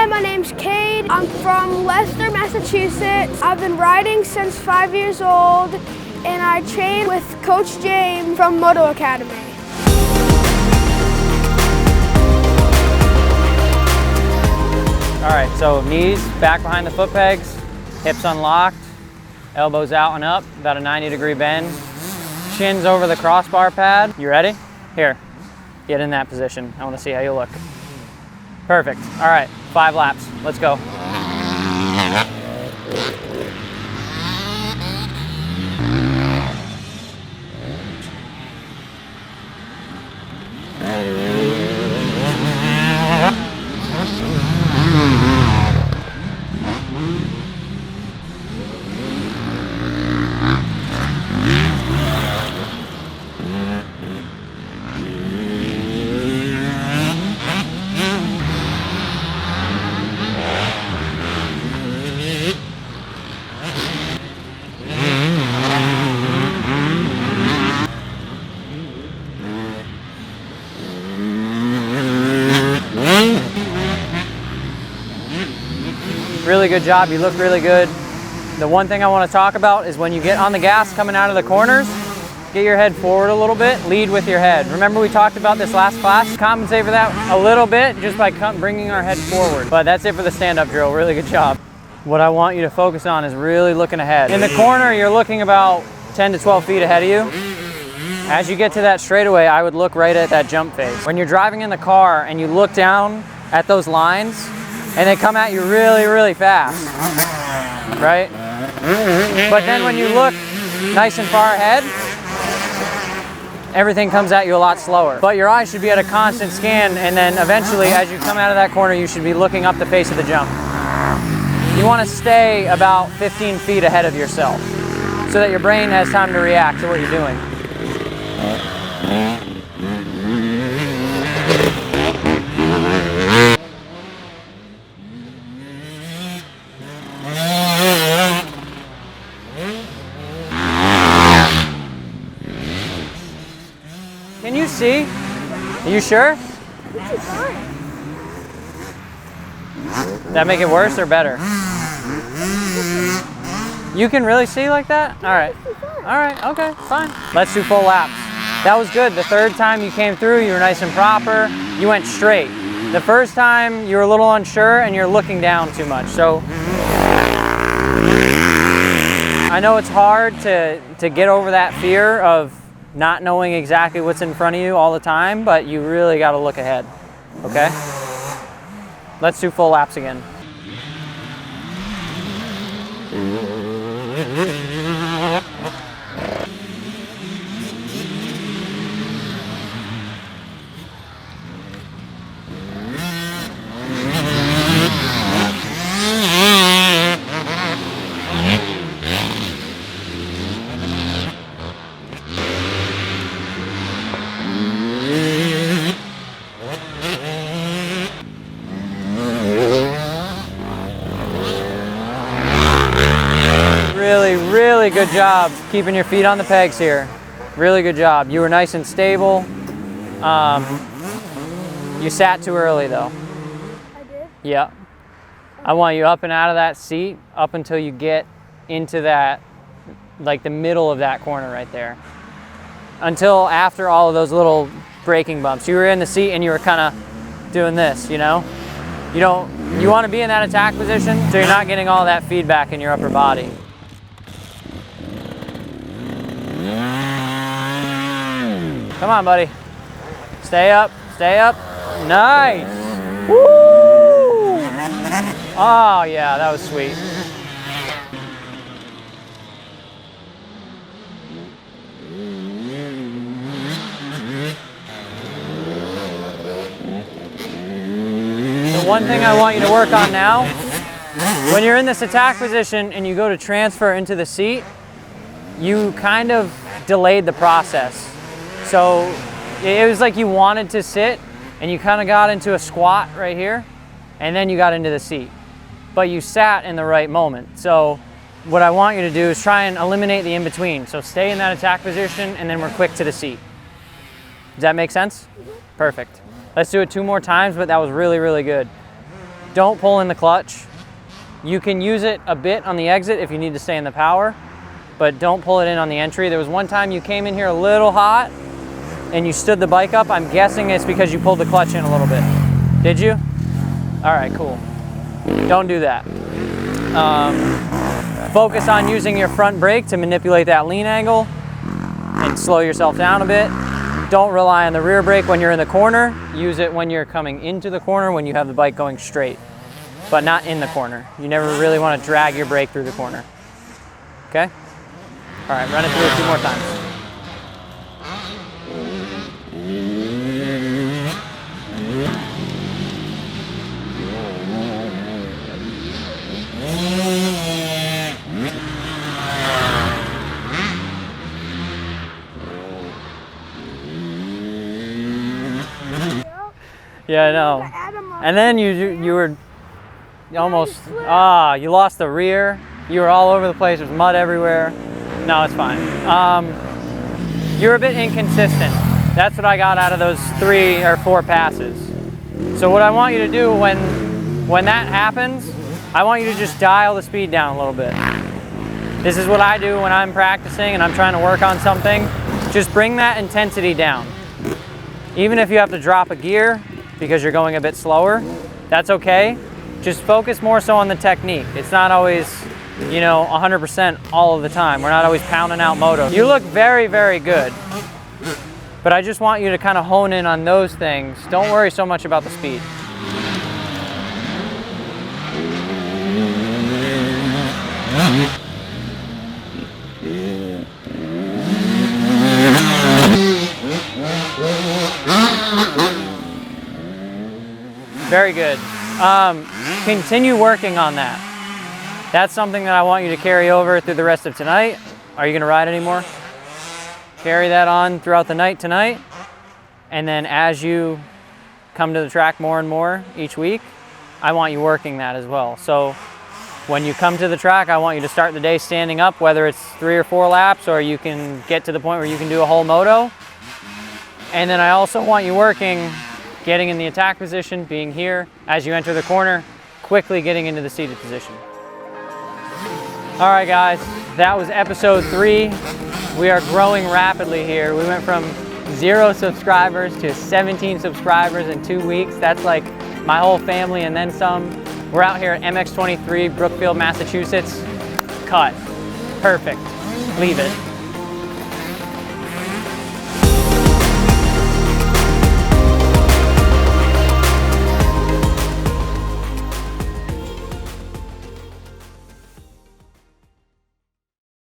Hi, my name's Cade. I'm from Leicester, Massachusetts. I've been riding since 5 years old, and I train with Coach James from Moto Academy. All right, so knees back behind the foot pegs, hips unlocked, elbows out and up, about a 90-degree bend, shins over the crossbar pad. You ready? Here, get in that position. I want to see how you look. Perfect. All right, 5 laps. Let's go. Really good job, you look really good. The one thing I want to talk about is when you get on the gas coming out of the corners, get your head forward a little bit, lead with your head. Remember we talked about this last class? Compensate for that a little bit just by bringing our head forward. But that's it for the stand-up drill, really good job. What I want you to focus on is really looking ahead. In the corner, you're looking about 10 to 12 feet ahead of you. As you get to that straightaway, I would look right at that jump face. When you're driving in the car and you look down at those lines, and they come at you really, really fast, right? But then when you look nice and far ahead, everything comes at you a lot slower. But your eyes should be at a constant scan, and then eventually, as you come out of that corner, you should be looking up the face of the jump. You want to stay about 15 feet ahead of yourself so that your brain has time to react to what you're doing. Can you see? Are you sure? That make it worse or better? You can really see like that? All right. All right, okay, fine. Let's do full laps. That was good. The third time you came through, you were nice and proper. You went straight. The first time you were a little unsure and you're looking down too much. So I know it's hard to get over that fear of not knowing exactly what's in front of you all the time, but you really got to look ahead, okay? Let's do full laps again. Really good job keeping your feet on the pegs here. Really good job. You were nice and stable. You sat too early though. I did? Yeah. I want you up and out of that seat up until you get into that, like the middle of that corner right there. Until after all of those little braking bumps. You were in the seat and you were kind of doing this, you know? You want to be in that attack position so you're not getting all that feedback in your upper body. Come on, buddy. Stay up, stay up. Nice. Woo! Oh, yeah, that was sweet. The one thing I want you to work on now, when you're in this attack position and you go to transfer into the seat, you kind of delayed the process. So it was like you wanted to sit and you kind of got into a squat right here and then you got into the seat. But you sat in the right moment. So what I want you to do is try and eliminate the in-between. So stay in that attack position and then we're quick to the seat. Does that make sense? Perfect. Let's do it 2 more times, but that was really, really good. don't pull in the clutch. You can use it a bit on the exit if you need to stay in the power, but don't pull it in on the entry. There was one time you came in here a little hot and you stood the bike up. I'm guessing it's because you pulled the clutch in a little bit. Did you? All right, cool. Don't do that. Focus on using your front brake to manipulate that lean angle and slow yourself down a bit. Don't rely on the rear brake when you're in the corner. Use it when you're coming into the corner, when you have the bike going straight, but not in the corner. You never really want to drag your brake through the corner. Okay? All right, run it through a few more times. Yeah, I know. And then you were almost, you lost the rear. You were all over the place. There's mud everywhere. No, it's fine. You're a bit inconsistent. That's what I got out of those 3 or 4 passes. So what I want you to do when that happens, I want you to just dial the speed down a little bit. This is what I do when I'm practicing and I'm trying to work on something. Just bring that intensity down. Even if you have to drop a gear because you're going a bit slower, that's okay. Just focus more so on the technique. It's not always, 100% all of the time. We're not always pounding out moto. You look very, very good, but I just want you to kind of hone in on those things. Don't worry so much about the speed. Very good. Continue working on that. That's something that I want you to carry over through the rest of tonight. Are you going to ride anymore? Carry that on throughout the night tonight. And then as you come to the track more and more each week, I want you working that as well. So when you come to the track, I want you to start the day standing up, whether it's 3 or 4 laps, or you can get to the point where you can do a whole moto. And then I also want you working, getting in the attack position, being here. As you enter the corner, quickly getting into the seated position. All right, guys, that was episode 3. We are growing rapidly here. We went from 0 subscribers to 17 subscribers in 2 weeks. That's like my whole family and then some. We're out here at MX23, Brookfield, Massachusetts. Cut. Perfect. Leave it.